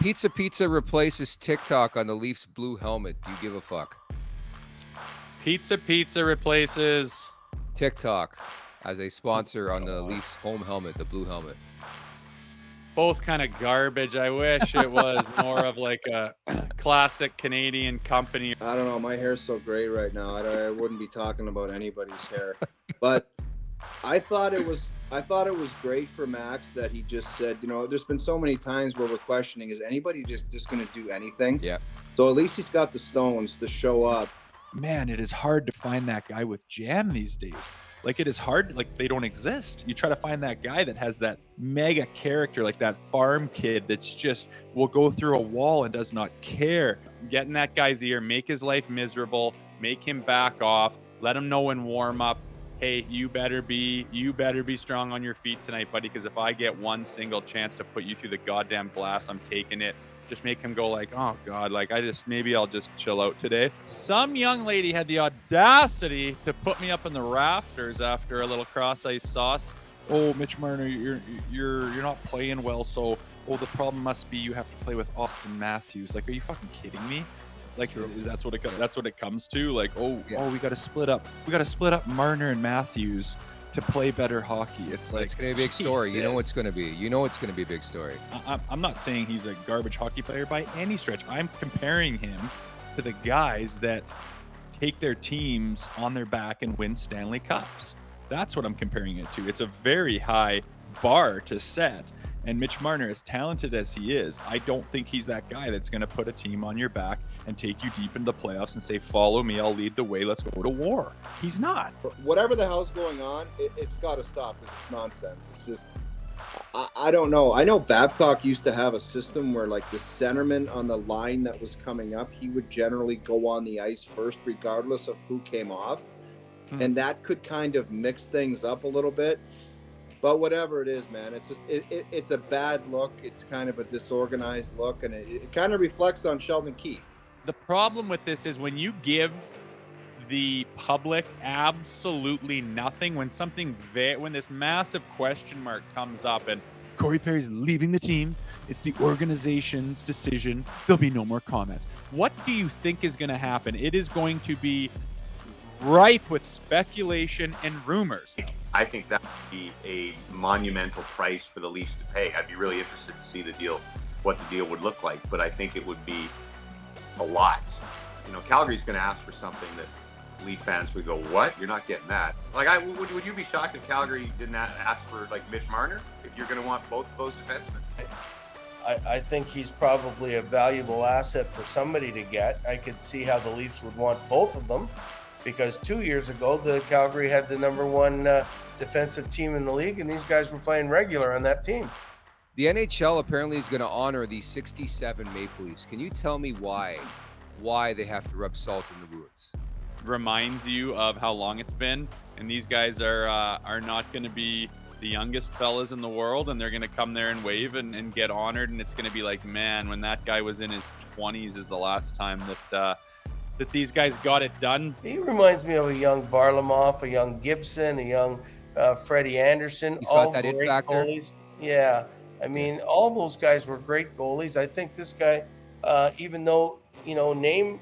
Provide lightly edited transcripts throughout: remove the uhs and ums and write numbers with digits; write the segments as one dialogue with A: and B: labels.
A: Pizza replaces TikTok on the Leafs blue helmet. Do you give a fuck?
B: Pizza replaces
A: TikTok as a sponsor on the Leafs home helmet, the blue helmet.
B: both kind of garbage. I wish it was more of like a classic Canadian company.
C: I don't know. My hair's so gray right now. I wouldn't be talking about anybody's hair. But I thought it was great for Max that he just said, there's been so many times where we're questioning, is anybody just going to do anything?
A: Yeah.
C: So at least he's got the stones to show up.
D: Man, it is hard to find that guy with jam these days. Like, it is hard, like, they don't exist. You try to find that guy that has that mega character, like that farm kid that's just will go through a wall and does not care.
B: Get in that guy's ear, make his life miserable, make him back off, let him know in warm up, hey, you better be strong on your feet tonight, buddy, because if I get one single chance to put you through the goddamn glass, I'm taking it. Just make him go like, oh God, like maybe I'll just chill out today. Some young lady had the audacity to put me up in the rafters after a little cross-ice sauce.
D: Oh, Mitch Marner, you're not playing well, so the problem must be you have to play with Austin Matthews. Like, are you fucking kidding me? Like, that's what it comes to. Like, we got to split up. We got to split up Marner and Matthews to play better hockey. It's like,
A: it's going to be a big story. You know it's going to be. You know it's going to be a big story.
D: I'm not saying he's a garbage hockey player by any stretch. I'm comparing him to the guys that take their teams on their back and win Stanley Cups. That's what I'm comparing it to. It's a very high bar to set. And Mitch Marner, as talented as he is, I don't think he's that guy that's going to put a team on your back and take you deep into the playoffs and say, follow me, I'll lead the way, let's go to war. He's not.
C: Whatever the hell's going on, it's got to stop because it's nonsense. It's just, I don't know. I know Babcock used to have a system where, like, the centerman on the line that was coming up, he would generally go on the ice first regardless of who came off. And that could kind of mix things up a little bit. But whatever it is, man, it's just it's a bad look. It's kind of a disorganized look, and it kind of reflects on Sheldon Keefe.
B: The problem with this is when you give the public absolutely nothing, when this massive question mark comes up and
D: Corey Perry's leaving the team, it's the organization's decision, there'll be no more comments.
B: What do you think is going to happen? It is going to be ripe with speculation and rumors.
E: I think that would be a monumental price for the Leafs to pay. I'd be really interested to see what the deal would look like, but I think it would be a lot. Calgary's going to ask for something that Leaf fans would go, what? You're not getting that. Like, would you be shocked if Calgary didn't ask for, like, Mitch Marner, if you're going to want both of those defensemen?
F: I think he's probably a valuable asset for somebody to get. I could see how the Leafs would want both of them, because 2 years ago, the Calgary had the number one defensive team in the league, and these guys were playing regular on that team.
A: The NHL apparently is going to honor the 67 Maple Leafs. Can you tell me why they have to rub salt in the wounds?
B: Reminds you of how long it's been, and these guys are not going to be the youngest fellas in the world, and they're going to come there and wave and get honored, and it's going to be like, man, when that guy was in his 20s is the last time that these guys got it done.
F: He reminds me of a young Varlamov, a young Gibson, a young Freddie Anderson.
A: He's
F: all
A: got that
F: great
A: it factor.
F: Goalies. Yeah, I mean, all those guys were great goalies. I think this guy, even though name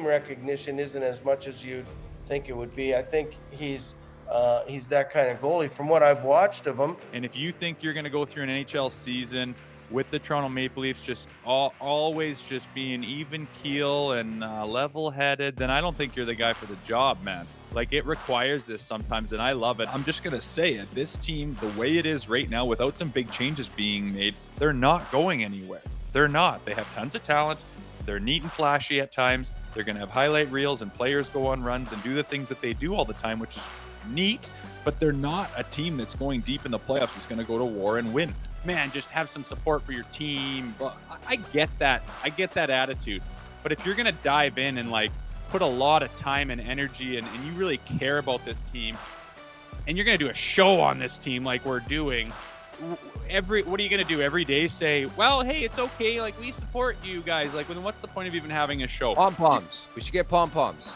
F: recognition isn't as much as you'd think it would be, I think he's that kind of goalie from what I've watched of him.
B: And if you think you're going to go through an NHL season with the Toronto Maple Leafs just always just being even keel and level-headed, then I don't think you're the guy for the job, man. Like, it requires this sometimes, and I love it.
D: I'm just going to say it. This team, the way it is right now, without some big changes being made, they're not going anywhere. They're not. They have tons of talent. They're neat and flashy at times. They're going to have highlight reels and players go on runs and do the things that they do all the time, which is neat, but they're not a team that's going deep in the playoffs that's going to go to war and win.
B: Man, just have some support for your team. Well, I get that. I get that attitude. But if you're going to dive in and, like, put a lot of time and energy and you really care about this team, and you're going to do a show on this team like we're doing, what are you going to do every day? Say, well, hey, it's okay. Like, we support you guys. Like, what's the point of even having a show?
A: Pom-poms. We should get pom-poms.